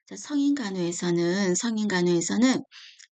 자, 성인 간호에서는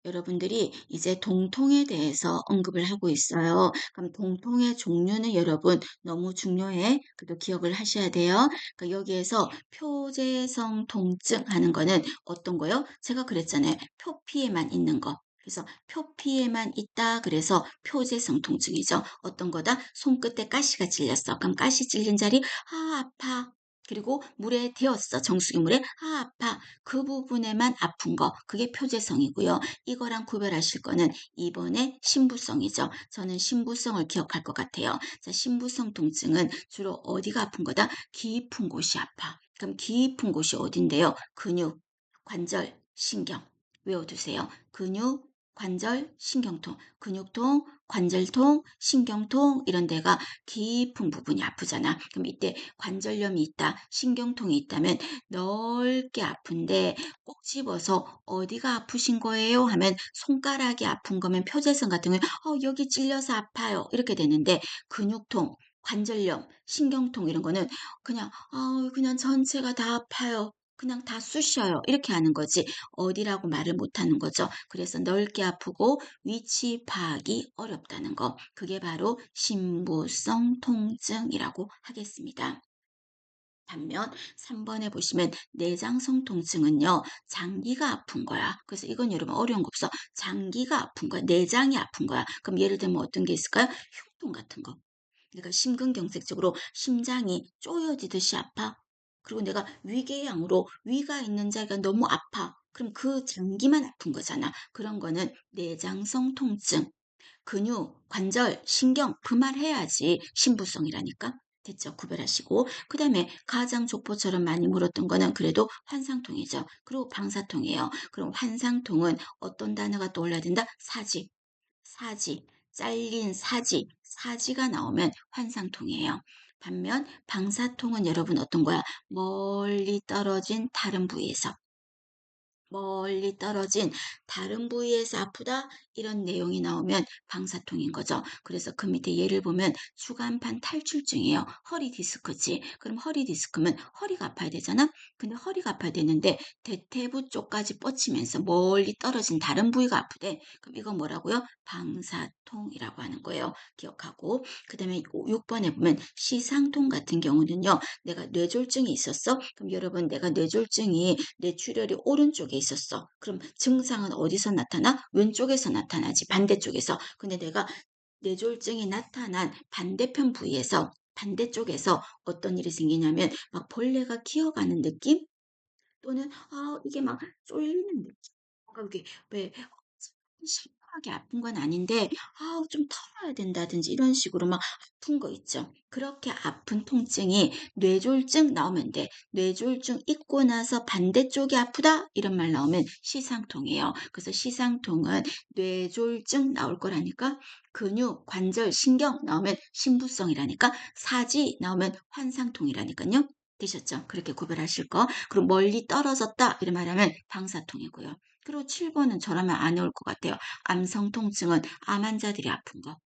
여러분들이 이제 동통에 대해서 언급을 하고 있어요. 그럼 동통의 종류는 여러분 너무 중요해. 그래도 기억을 하셔야 돼요. 그러니까 여기에서 표재성 통증 하는 거는 어떤 거요? 제가 그랬잖아요. 표피에만 있는 거. 그래서 표피에만 있다. 그래서 표재성 통증이죠. 어떤 거다? 손끝에 가시가 찔렸어. 그럼 가시 찔린 자리, 아, 아파. 그리고 물에 데웠어. 정수기 물에, 아, 아파. 그 부분에만 아픈 거. 그게 표재성이고요. 이거랑 구별하실 거는 이번에 신부성이죠. 저는 신부성을 기억할 것 같아요. 자, 신부성 통증은 주로 어디가 아픈 거다? 깊은 곳이 아파. 그럼 깊은 곳이 어딘데요? 근육, 관절, 신경. 외워두세요. 근육, 관절, 신경통, 근육통, 관절통, 신경통 이런 데가 깊은 부분이 아프잖아. 그럼 이때 관절염이 있다, 신경통이 있다면 넓게 아픈데 꼭 집어서 어디가 아프신 거예요? 하면 손가락이 아픈 거면 표재성 같은 경우에 여기 찔려서 아파요. 이렇게 되는데 근육통, 관절염, 신경통 이런 거는 그냥 전체가 다 아파요. 그냥 다 쑤셔요. 이렇게 하는 거지. 어디라고 말을 못 하는 거죠. 그래서 넓게 아프고 위치 파악이 어렵다는 거. 그게 바로 신부성 통증이라고 하겠습니다. 반면 3번에 보시면 내장성 통증은요. 장기가 아픈 거야. 그래서 이건 여러분 어려운 거 없어. 장기가 아픈 거야. 내장이 아픈 거야. 그럼 예를 들면 어떤 게 있을까요? 흉통 같은 거. 그러니까 심근경색적으로 심장이 쪼여지듯이 아파. 그리고 내가 위궤양으로 위가 있는 자리가 너무 아파. 그럼 그 장기만 아픈 거잖아. 그런 거는 내장성 통증. 근육, 관절, 신경 그 말 해야지 신부성이라니까. 됐죠? 구별하시고. 그 다음에 가장족포처럼 많이 물었던 거는 그래도 환상통이죠. 그리고 방사통이에요. 그럼 환상통은 어떤 단어가 떠올라야 된다? 사지. 사지. 잘린 사지. 사지가 나오면 환상통이에요. 반면 방사통은 여러분 어떤 거야? 멀리 떨어진 다른 부위에서. 멀리 떨어진 다른 부위에서 아프다 이런 내용이 나오면 방사통인 거죠. 그래서 그 밑에 예를 보면 주간판 탈출증이에요. 허리 디스크지. 그럼 허리 디스크면 허리가 아파야 되잖아. 근데 허리가 아파야 되는데 대퇴부 쪽까지 뻗치면서 멀리 떨어진 다른 부위가 아프대. 그럼 이건 뭐라고요? 방사통이라고 하는 거예요. 기억하고 그다음에 6번에 보면 시상통 같은 경우는요. 내가 뇌졸중이 있었어. 그럼 여러분 내가 뇌졸중이 뇌출혈이 오른쪽에 있었어. 그럼 증상은 어디서 나타나? 왼쪽에서 나타나지. 반대쪽에서. 근데 내가 뇌졸중이 나타난 반대편 부위에서 반대쪽에서 어떤 일이 생기냐면 막 벌레가 기어가는 느낌? 또는 이게 막 쫄리는 느낌. 뭔가 이게 왜 심하게 아픈 건 아닌데 좀 털어야 된다든지 이런 식으로 막 아픈 거 있죠. 그렇게 아픈 통증이 뇌졸중 나오면 돼. 뇌졸중 있고 나서 반대쪽이 아프다 이런 말 나오면 시상통이에요. 그래서 시상통은 뇌졸중 나올 거라니까 근육, 관절, 신경 나오면 신부성이라니까 사지 나오면 환상통이라니까요. 되셨죠? 그렇게 구별하실 거. 그리고 멀리 떨어졌다 이런 말하면 방사통이고요. 그리고 7번은 저라면 안 외울 것 같아요. 암성 통증은 암 환자들이 아픈 거.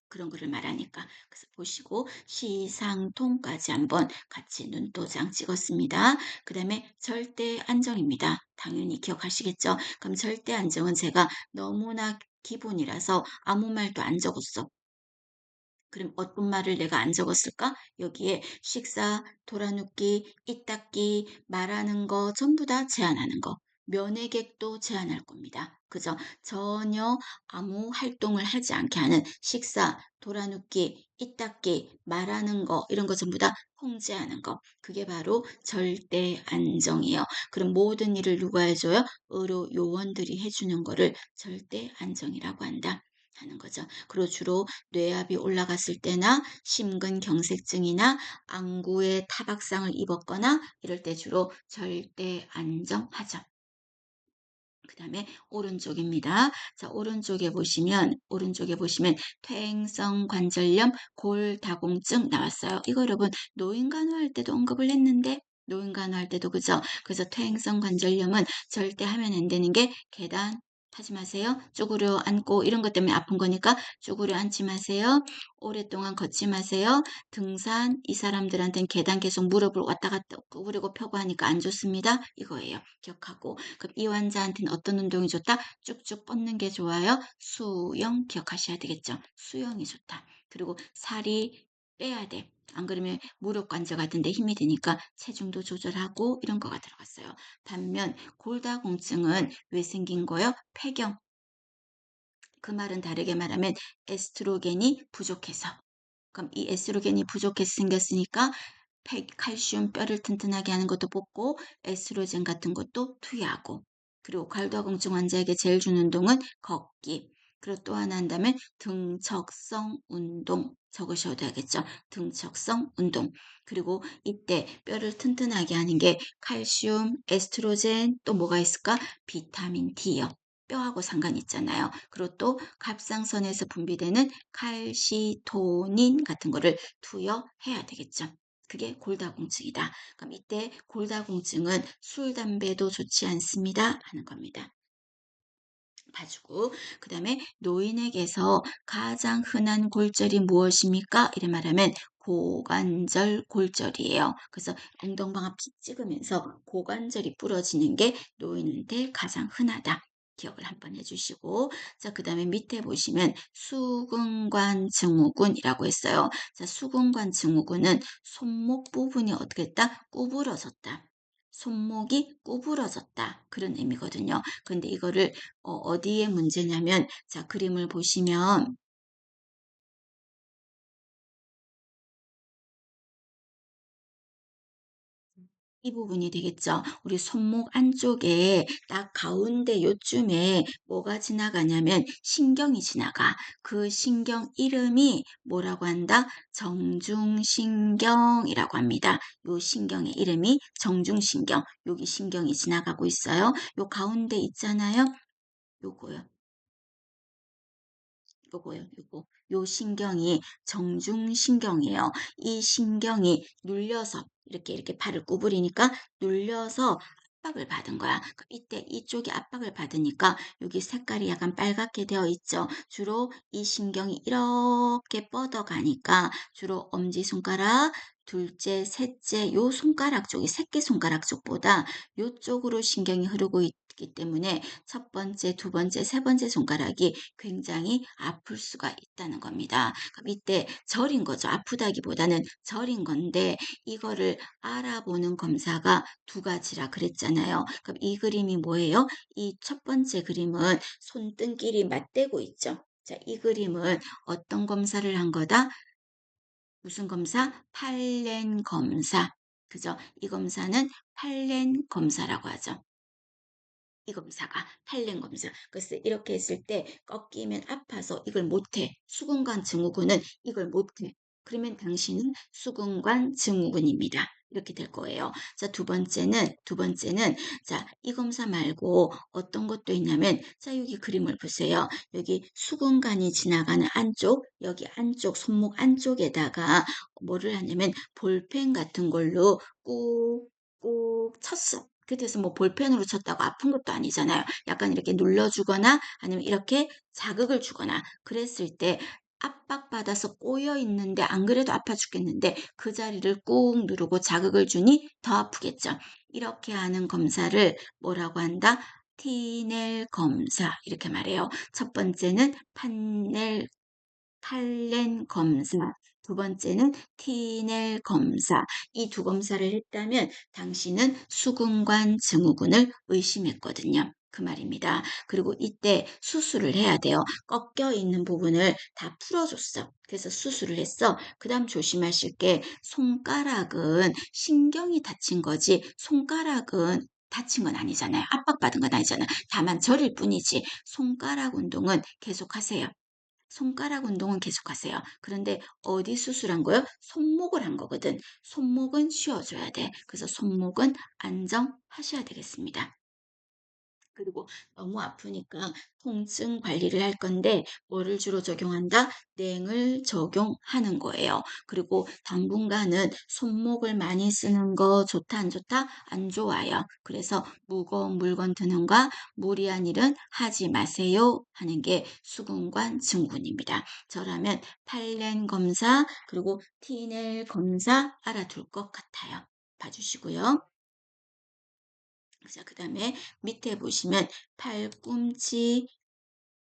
그런 거를 말하니까. 그래서 보시고 시상통까지 한번 같이 눈도장 찍었습니다. 그 다음에 절대 안정입니다. 당연히 기억하시겠죠? 그럼 절대 안정은 제가 너무나 기본이라서 아무 말도 안 적었어. 그럼 어떤 말을 내가 안 적었을까? 여기에 식사, 돌아눕기, 이 닦기, 말하는 거 전부 다 제한하는 거. 면회객도 제한할 겁니다. 그죠? 전혀 아무 활동을 하지 않게 하는 식사, 돌아눕기, 이 닦기, 말하는 거 이런 거 전부 다 통제하는 거. 그게 바로 절대 안정이에요. 그럼 모든 일을 누가 해줘요? 의료 요원들이 해주는 거를 절대 안정이라고 한다. 하는 거죠. 그리고 주로 뇌압이 올라갔을 때나 심근경색증이나 안구에 타박상을 입었거나 이럴 때 주로 절대 안정하죠. 그 다음에 오른쪽입니다. 자, 오른쪽에 보시면 퇴행성 관절염, 골다공증 나왔어요. 이거 여러분 노인간호할 때도 언급을 했는데 노인간호할 때도 그죠? 그래서 퇴행성 관절염은 절대 하면 안 되는 게 계단, 하지 마세요. 쭈그려 앉고 이런 것 때문에 아픈 거니까 쭈그려 앉지 마세요. 오랫동안 걷지 마세요. 등산 이 사람들한테는 계단 계속 무릎을 왔다 갔다 구부리고 펴고 하니까 안 좋습니다. 이거예요. 기억하고. 그럼 이 환자한테는 어떤 운동이 좋다? 쭉쭉 뻗는 게 좋아요. 수영 기억하셔야 되겠죠. 수영이 좋다. 그리고 살이 빼야 돼. 안 그러면 무릎 관절 같은 데 힘이 드니까 체중도 조절하고 이런 거가 들어갔어요. 반면 골다공증은 왜 생긴 거예요? 폐경. 그 말은 다르게 말하면 에스트로겐이 부족해서. 그럼 이 에스트로겐이 부족해서 생겼으니까 칼슘 뼈를 튼튼하게 하는 것도 뽑고 에스트로겐 같은 것도 투여하고 그리고 골다공증 환자에게 제일 좋은 운동은 걷기. 그리고 또 하나 한다면 등척성 운동 적으셔도 되겠죠. 등척성 운동. 그리고 이때 뼈를 튼튼하게 하는 게 칼슘, 에스트로겐 또 뭐가 있을까? 비타민 D요. 뼈하고 상관 있잖아요. 그리고 또 갑상선에서 분비되는 칼시토닌 같은 거를 투여해야 되겠죠. 그게 골다공증이다. 그럼 이때 골다공증은 술, 담배도 좋지 않습니다. 하는 겁니다. 봐주고 그 다음에 노인에게서 가장 흔한 골절이 무엇입니까? 이래 말하면 고관절 골절이에요. 그래서 엉덩방아 pik 찍으면서 고관절이 부러지는 게 노인한테 가장 흔하다. 기억을 한번 해주시고 자, 그 다음에 밑에 보시면 수근관 증후군이라고 했어요. 자, 수근관 증후군은 손목 부분이 어떻게 했다? 구부러졌다. 손목이 구부러졌다. 그런 의미거든요. 근데 이거를 어디에 문제냐면 자, 그림을 보시면 이 부분이 되겠죠. 우리 손목 안쪽에 딱 가운데 요쯤에 뭐가 지나가냐면 신경이 지나가. 그 신경 이름이 뭐라고 한다? 정중신경이라고 합니다. 요 신경의 이름이 정중신경. 여기 신경이 지나가고 있어요. 요 가운데 있잖아요. 요거요. 요거요, 요거. 요 신경이 정중신경이에요. 이 신경이 눌려서 이렇게 발을 구부리니까 눌려서 압박을 받은 거야. 이때 이쪽이 압박을 받으니까 여기 색깔이 약간 빨갛게 되어 있죠. 주로 이 신경이 이렇게 뻗어가니까 주로 엄지손가락, 둘째, 셋째, 요 손가락 쪽이 새끼손가락 쪽보다 요쪽으로 신경이 흐르고 있기 때문에 첫 번째, 두 번째, 세 번째 손가락이 굉장히 아플 수가 있다는 겁니다. 그럼 이때 절인 거죠. 아프다기보다는 절인 건데 이거를 알아보는 검사가 두 가지라 그랬잖아요. 그럼 이 그림이 뭐예요? 이 첫 번째 그림은 손등끼리 맞대고 있죠. 자, 이 그림은 어떤 검사를 한 거다? 무슨 검사? 팔렌 검사. 그죠? 이 검사는 팔렌 검사라고 하죠. 이 검사가 팔렌 검사. 그래서 이렇게 했을 때 꺾이면 아파서 이걸 못해. 수근관 증후군은 이걸 못해. 그러면 당신은 수근관 증후군입니다. 이렇게 될 거예요. 자, 두 번째는, 자, 이 검사 말고 어떤 것도 있냐면, 자, 여기 그림을 보세요. 여기 수근관이 지나가는 안쪽, 여기 안쪽, 손목 안쪽에다가 뭐를 하냐면, 볼펜 같은 걸로 꾹꾹 쳤어. 그래서 뭐 볼펜으로 쳤다고 아픈 것도 아니잖아요. 약간 이렇게 눌러주거나 아니면 이렇게 자극을 주거나 그랬을 때 압박받아서 꼬여 있는데 안 그래도 아파 죽겠는데 그 자리를 꾹 누르고 자극을 주니 더 아프겠죠. 이렇게 하는 검사를 뭐라고 한다? 티넬 검사 이렇게 말해요. 첫 번째는 팔렌 검사, 두 번째는 티넬 검사. 이 두 검사를 했다면 당신은 수근관 증후군을 의심했거든요. 그 말입니다. 그리고 이때 수술을 해야 돼요. 꺾여 있는 부분을 다 풀어줬어. 그래서 수술을 했어. 그 다음 조심하실 게 손가락은 신경이 다친 거지 손가락은 다친 건 아니잖아요. 압박받은 건 아니잖아요. 다만 저릴 뿐이지 손가락 운동은 계속하세요. 손가락 운동은 계속하세요. 그런데 어디 수술한 거요? 손목을 한 거거든. 손목은 쉬어줘야 돼. 그래서 손목은 안정하셔야 되겠습니다. 그리고 너무 아프니까 통증 관리를 할 건데 뭐를 주로 적용한다? 냉을 적용하는 거예요. 그리고 당분간은 손목을 많이 쓰는 거 좋다 안 좋다? 안 좋아요. 그래서 무거운 물건 드는 거 무리한 일은 하지 마세요 하는 게 수근관 증후군입니다. 저라면 팔렌 검사 그리고 티넬 검사 알아둘 것 같아요. 봐주시고요. 자, 그 다음에 밑에 보시면 팔꿈치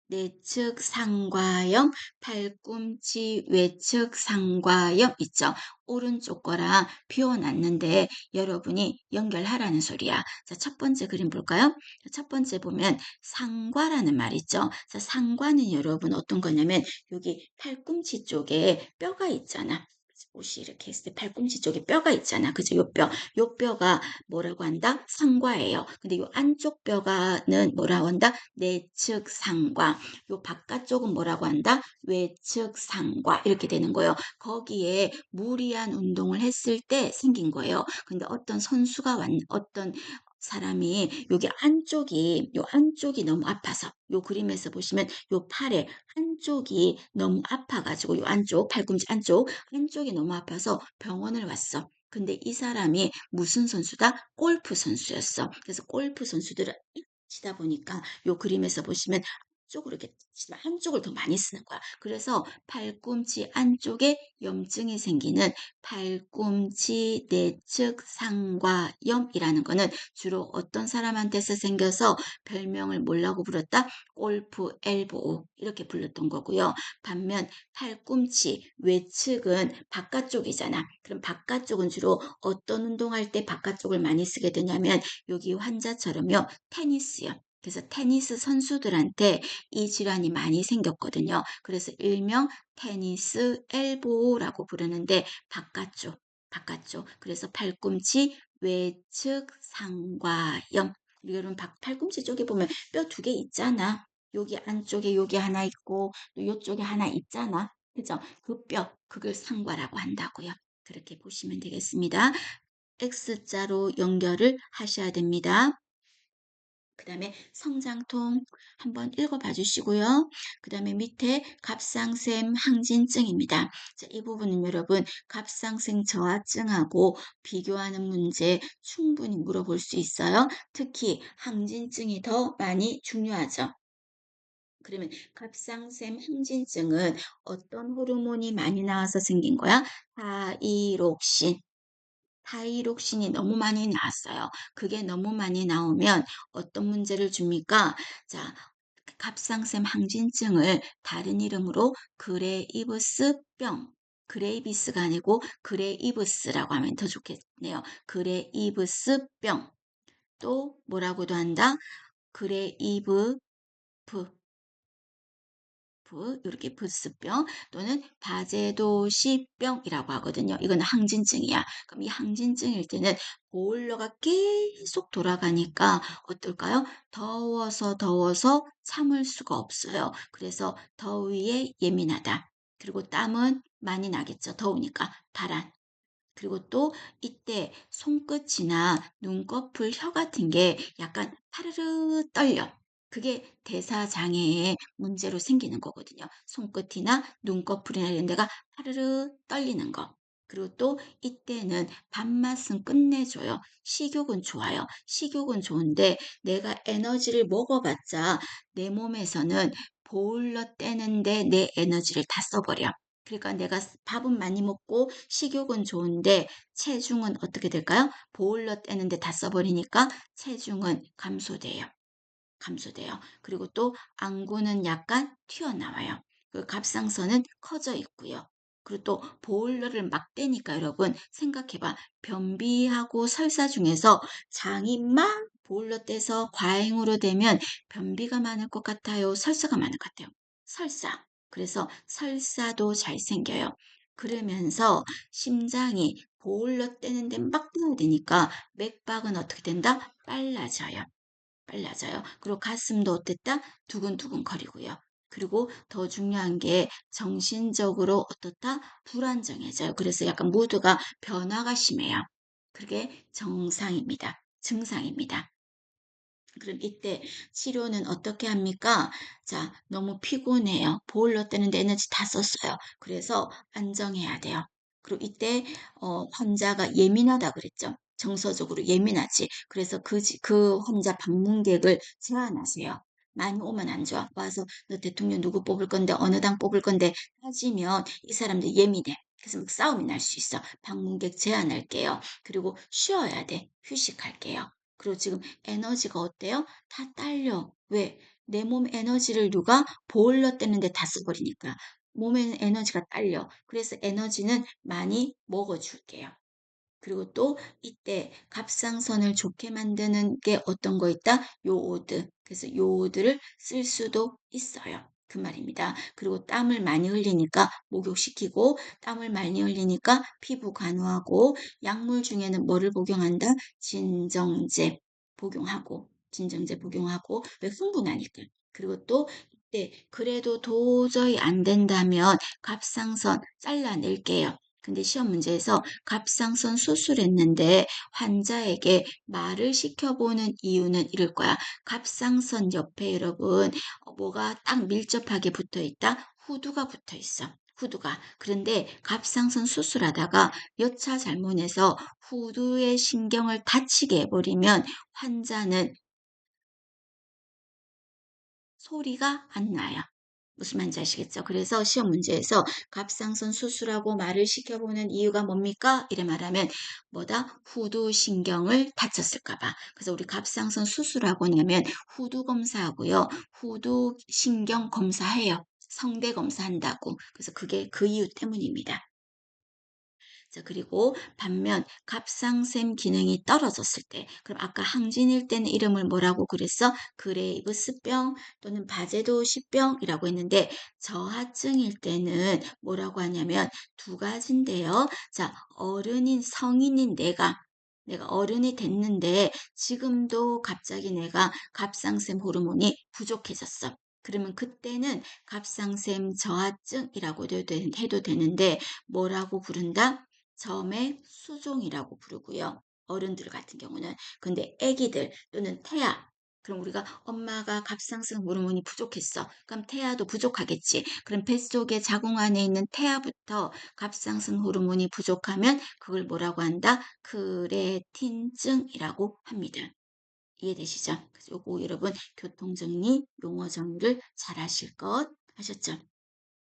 내측 상과형, 팔꿈치 외측 상과형 있죠. 오른쪽 거랑 비워놨는데 여러분이 연결하라는 소리야. 자, 첫 번째 그림 볼까요? 첫 번째 보면 상과라는 말 있죠. 자, 상과는 여러분 어떤 거냐면 여기 팔꿈치 쪽에 뼈가 있잖아. 옷이 이렇게 했을 때 팔꿈치 쪽에 뼈가 있잖아. 그죠? 요 뼈가 뭐라고 한다? 상과예요. 근데 요 안쪽 뼈가는 뭐라고 한다? 내측 상과. 요 바깥쪽은 뭐라고 한다? 외측 상과. 이렇게 되는 거예요. 거기에 무리한 운동을 했을 때 생긴 거예요. 근데 어떤 사람이 요 안쪽이 너무 아파서 요 그림에서 보시면 요 팔에 한쪽이 너무 아파가지고 요 안쪽 팔꿈치 안쪽이 너무 아파서 병원을 왔어. 근데 이 사람이 무슨 선수다? 골프 선수였어. 그래서 골프 선수들을 치다 보니까 요 그림에서 보시면 쪽으로 이렇게 치지만 한쪽을 더 많이 쓰는 거야. 그래서 팔꿈치 안쪽에 염증이 생기는 팔꿈치 내측 상과염이라는 거는 주로 어떤 사람한테서 생겨서 별명을 뭐라고 불렀다? 골프 엘보우 이렇게 불렀던 거고요. 반면 팔꿈치 외측은 바깥쪽이잖아. 그럼 바깥쪽은 주로 어떤 운동할 때 바깥쪽을 많이 쓰게 되냐면 여기 환자처럼요. 테니스요. 그래서 테니스 선수들한테 이 질환이 많이 생겼거든요. 그래서 일명 테니스 엘보라고 부르는데 바깥쪽. 그래서 팔꿈치 외측 상과염. 여러분 팔꿈치 쪽에 보면 뼈 두 개 있잖아. 여기 안쪽에 여기 하나 있고 또 이쪽에 하나 있잖아. 그죠? 그 뼈, 그걸 상과라고 한다고요. 그렇게 보시면 되겠습니다. X자로 연결을 하셔야 됩니다. 그 다음에 성장통 한번 읽어봐 주시고요. 그 다음에 밑에 갑상샘 항진증입니다. 자, 이 부분은 여러분 갑상샘 저하증하고 비교하는 문제 충분히 물어볼 수 있어요. 특히 항진증이 더 많이 중요하죠. 그러면 갑상샘 항진증은 어떤 호르몬이 많이 나와서 생긴 거야? 타이록신. 타이록신이 너무 많이 나왔어요. 그게 너무 많이 나오면 어떤 문제를 줍니까? 자, 갑상샘 항진증을 다른 이름으로 그레이브스병, 그레이비스가 아니고 그레이브스라고 하면 더 좋겠네요. 그레이브스병. 또 뭐라고도 한다? 그레이브 이렇게 부스병 또는 바제도시병이라고 하거든요. 이건 항진증이야. 그럼 이 항진증일 때는 보일러가 계속 돌아가니까 어떨까요? 더워서 참을 수가 없어요. 그래서 더위에 예민하다. 그리고 땀은 많이 나겠죠. 더우니까 발한. 그리고 또 이때 손끝이나 눈꺼풀 혀 같은 게 약간 파르르 떨려. 그게 대사장애의 문제로 생기는 거거든요. 손끝이나 눈꺼풀이나 이런 데가 파르르 떨리는 거. 그리고 또 이때는 밥맛은 끝내줘요. 식욕은 좋아요. 식욕은 좋은데 내가 에너지를 먹어봤자 내 몸에서는 보일러 떼는데 내 에너지를 다 써버려. 그러니까 내가 밥은 많이 먹고 식욕은 좋은데 체중은 어떻게 될까요? 보일러 떼는데 다 써버리니까 체중은 감소돼요. 그리고 또 안구는 약간 튀어나와요. 그 갑상선은 커져 있고요. 그리고 또 보일러를 막 떼니까 여러분 생각해봐. 변비하고 설사 중에서 장이 막 보일러 떼서 과잉으로 되면 변비가 많을 것 같아요. 설사가 많을 것 같아요. 설사. 그래서 설사도 잘 생겨요. 그러면서 심장이 보일러 떼는데 막 뛰어야 되니까 맥박은 어떻게 된다? 빨라져요. 그리고 가슴도 어땠다? 두근두근 거리고요. 그리고 더 중요한 게 정신적으로 어떻다? 불안정해져요. 그래서 약간 모두가 변화가 심해요. 그게 증상입니다. 그럼 이때 치료는 어떻게 합니까? 자, 너무 피곤해요. 보일러 때는데 에너지 다 썼어요. 그래서 안정해야 돼요. 그리고 이때 환자가 예민하다 그랬죠. 정서적으로 예민하지. 그래서 그 환자 방문객을 제한하세요. 많이 오면 안 좋아. 와서 너 대통령 누구 뽑을 건데 어느 당 뽑을 건데 따지면 이 사람들 예민해. 그래서 막 싸움이 날 수 있어. 방문객 제한할게요. 그리고 쉬어야 돼. 휴식할게요. 그리고 지금 에너지가 어때요? 다 딸려. 왜? 내 몸 에너지를 누가 보일러 떼는데 다 써버리니까. 몸에 에너지가 딸려. 그래서 에너지는 많이 먹어줄게요. 그리고 또 이때 갑상선을 좋게 만드는 게 어떤 거 있다? 요오드. 그래서 요오드를 쓸 수도 있어요. 그 말입니다. 그리고 땀을 많이 흘리니까 목욕시키고 땀을 많이 흘리니까 피부 간호하고 약물 중에는 뭐를 복용한다? 진정제 복용하고 진정제 복용하고 왜 흥분하니까. 그리고 또 이때 그래도 도저히 안 된다면 갑상선 잘라낼게요. 근데 시험 문제에서 갑상선 수술했는데 환자에게 말을 시켜보는 이유는 이럴 거야. 갑상선 옆에 여러분 뭐가 딱 밀접하게 붙어 있다? 후두가 붙어 있어. 후두가. 그런데 갑상선 수술하다가 여차 잘못해서 후두의 신경을 다치게 해버리면 환자는 소리가 안 나요. 무슨 말인지 아시겠죠? 그래서 시험 문제에서 갑상선 수술하고 말을 시켜보는 이유가 뭡니까? 이래 말하면 뭐다? 후두신경을 다쳤을까 봐. 그래서 우리 갑상선 수술하고 나면 후두 검사하고요. 후두신경 검사해요. 성대 검사한다고. 그래서 그게 그 이유 때문입니다. 자, 그리고 반면 갑상샘 기능이 떨어졌을 때, 그럼 아까 항진일 때는 이름을 뭐라고 그랬어? 그레이브스병 또는 바제도시병이라고 했는데 저하증일 때는 뭐라고 하냐면 두 가지인데요. 자, 어른인 성인인 내가 어른이 됐는데 지금도 갑자기 내가 갑상샘 호르몬이 부족해졌어. 그러면 그때는 갑상샘 저하증이라고 해도 되는데 뭐라고 부른다? 점의 수종이라고 부르고요. 어른들 같은 경우는. 근데 아기들 또는 태아. 그럼 우리가 엄마가 갑상선 호르몬이 부족했어. 그럼 태아도 부족하겠지. 그럼 뱃속에 자궁 안에 있는 태아부터 갑상선 호르몬이 부족하면 그걸 뭐라고 한다? 크레틴증이라고 합니다. 이해되시죠? 그래서 요거 여러분 교통정리, 용어 정리를 잘 하실 것 하셨죠?